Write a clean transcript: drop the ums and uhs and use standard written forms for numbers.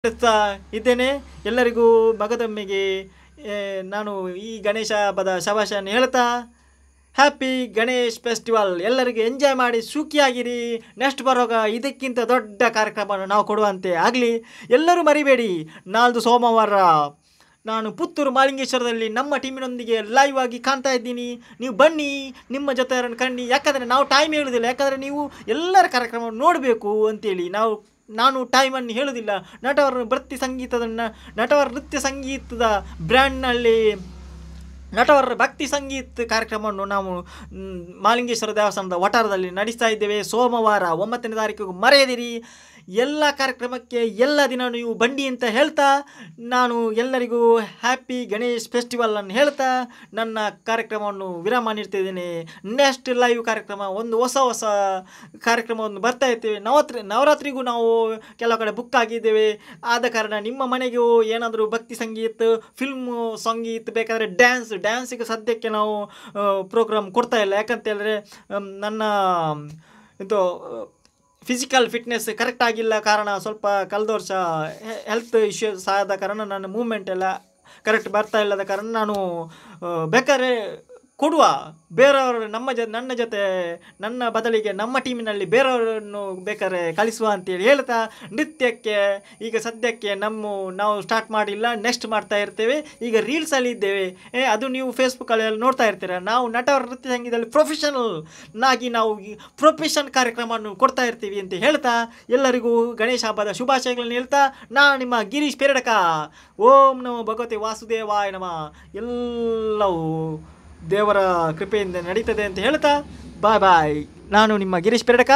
ಮಾಡುತ್ತಾ ಇದ್ದೇನೆ. ಎಲ್ಲರಿಗೂ ಮಗದೊಮ್ಮೆಗೆ ನಾನು ಈ ಗಣೇಶ ಹಬ್ಬದ ಶಭಾಷಯನ್ನು ಹೇಳ್ತಾ ಹ್ಯಾಪಿ ಗಣೇಶ್ ಫೆಸ್ಟಿವಲ್. ಎಲ್ಲರಿಗೂ ಎಂಜಾಯ್ ಮಾಡಿ ಸುಖಿಯಾಗಿರಿ. ನೆಕ್ಸ್ಟ್ ಬರುವಾಗ ಇದಕ್ಕಿಂತ ದೊಡ್ಡ ಕಾರ್ಯಕ್ರಮವನ್ನು ನಾವು ಕೊಡುವಂತೆ ಆಗಲಿ. ಎಲ್ಲರೂ ಮರಿಬೇಡಿ, ನಾಳ್ದು ಸೋಮವಾರ ನಾನು ಪುತ್ತೂರು ಮಾಲಿಂಗೇಶ್ವರದಲ್ಲಿ ನಮ್ಮ ಟೀಮಿನೊಂದಿಗೆ ಲೈವ್ ಆಗಿ ಕಾಣ್ತಾ ಇದ್ದೀನಿ. ನೀವು ಬನ್ನಿ, ನಿಮ್ಮ ಜೊತೆ ಕಣ್ಣಿ. ಯಾಕಂದರೆ ನಾವು ಟೈಮ್ ಹೇಳೋದಿಲ್ಲ, ಯಾಕಂದರೆ ನೀವು ಎಲ್ಲರ ಕಾರ್ಯಕ್ರಮವನ್ನು ನೋಡಬೇಕು ಅಂತೇಳಿ ನಾನು ಟೈಮನ್ನು ಹೇಳೋದಿಲ್ಲ. ನಟವರ ನೃತ್ಯ ಸಂಗೀತದ ಬ್ರ್ಯಾಂಡ್ನಲ್ಲಿ ನಟವರ ಭಕ್ತಿ ಸಂಗೀತ ಕಾರ್ಯಕ್ರಮವನ್ನು ನಾವು ಮಾಲಿಂಗೇಶ್ವರ ದೇವಸ್ಥಾನದ ವಠಾರದಲ್ಲಿ ನಡೆಸ್ತಾ ಇದ್ದೇವೆ. ಸೋಮವಾರ 9ನೇ ತಾರೀಕಿಗೆ ಮರೆಯದಿರಿ. ಎಲ್ಲ ಕಾರ್ಯಕ್ರಮಕ್ಕೆ ಎಲ್ಲ ದಿನ ನೀವು ಬನ್ನಿ ಅಂತ ಹೇಳ್ತಾ ನಾನು ಎಲ್ಲರಿಗೂ ಹ್ಯಾಪಿ ಗಣೇಶ್ ಫೆಸ್ಟಿವಲನ್ನು ಹೇಳ್ತಾ ನನ್ನ ಕಾರ್ಯಕ್ರಮವನ್ನು ವಿರಾಮ ನೀಡ್ತಿದ್ದೇನೆ. ನೆಕ್ಸ್ಟ್ ಲೈವ್ ಕಾರ್ಯಕ್ರಮ ಒಂದು ಹೊಸ ಕಾರ್ಯಕ್ರಮವನ್ನು ಬರ್ತಾ ಇರ್ತೇವೆ. ನವರಾತ್ರಿಗೂ ನಾವು ಕೆಲವು ಕಡೆ ಬುಕ್ ಆಗಿದ್ದೇವೆ. ಆದ ಕಾರಣ ನಿಮ್ಮ ಮನೆಗೂ ಏನಾದರೂ ಭಕ್ತಿ ಸಂಗೀತ, ಫಿಲ್ಮು ಸಂಗೀತ ಬೇಕಾದರೆ ಡ್ಯಾನ್ಸಿಗೆ ಸದ್ಯಕ್ಕೆ ನಾವು ಪ್ರೋಗ್ರಾಮ್ ಕೊಡ್ತಾ ಇಲ್ಲ. ಯಾಕಂತ ಹೇಳಿದ್ರೆ ನನ್ನ ಇದು ಫಿಸಿಕಲ್ ಫಿಟ್ನೆಸ್ ಕರೆಕ್ಟ್ ಆಗಿಲ್ಲ ಕಾರಣ, ಸ್ವಲ್ಪ ಕಳೆದ ವರ್ಷ ಹೆಲ್ತ್ ಇಶ್ಯೂಸ್ ಆದ ಕಾರಣ ನನ್ನ ಮೂವ್ಮೆಂಟ್ ಎಲ್ಲ ಕರೆಕ್ಟ್ ಬರ್ತಾ ಇಲ್ಲದ ಕಾರಣ ನಾನು ಬೇಕಾದ್ರೆ ಕೊಡುವ ಬೇರೆಯವರು ನನ್ನ ಜೊತೆ ನನ್ನ ಬದಲಿಗೆ ನಮ್ಮ ಟೀಮಿನಲ್ಲಿ ಬೇರೆಯವರನ್ನು ಬೇಕಾದ್ರೆ ಕಳಿಸುವ ಅಂತೇಳಿ ಹೇಳ್ತಾ ನೃತ್ಯಕ್ಕೆ ಈಗ ಸದ್ಯಕ್ಕೆ ನಾವು ಸ್ಟಾರ್ಟ್ ಮಾಡಿಲ್ಲ, ನೆಕ್ಸ್ಟ್ ಮಾಡ್ತಾ ಇರ್ತೇವೆ. ಈಗ ರೀಲ್ಸಲ್ಲಿ ಇದ್ದೇವೆ, ಅದು ನೀವು ಫೇಸ್ಬುಕ್ಕಲ್ಲಿ ನೋಡ್ತಾ ಇರ್ತೀರ. ನಾವು ನಟವರ ನೃತ್ಯ ಸಂಗೀತದಲ್ಲಿ ನಾವು ಪ್ರೊಫೆಷನ್ ಕಾರ್ಯಕ್ರಮವನ್ನು ಕೊಡ್ತಾ ಇರ್ತೀವಿ ಅಂತ ಹೇಳ್ತಾ ಎಲ್ಲರಿಗೂ ಗಣೇಶ ಹಬ್ಬದ ಶುಭಾಶಯಗಳನ್ನು ಹೇಳ್ತಾ ನಾನು ನಿಮ್ಮ ಗಿರೀಶ್ ಪೇರಡಕ. ಓಂ ನಮೋ ಭಗವತೆ ವಾಸುದೇವಾಯ ನಮಃ. ಎಲ್ಲವೂ ದೇವರ ಕೃಪೆಯಿಂದ ನಡೀತದೆ ಅಂತ ಹೇಳ್ತಾ ಬಾಯ್. ನಾನು ನಿಮ್ಮ ಗಿರೀಶ್ ಪೇರಡಕ.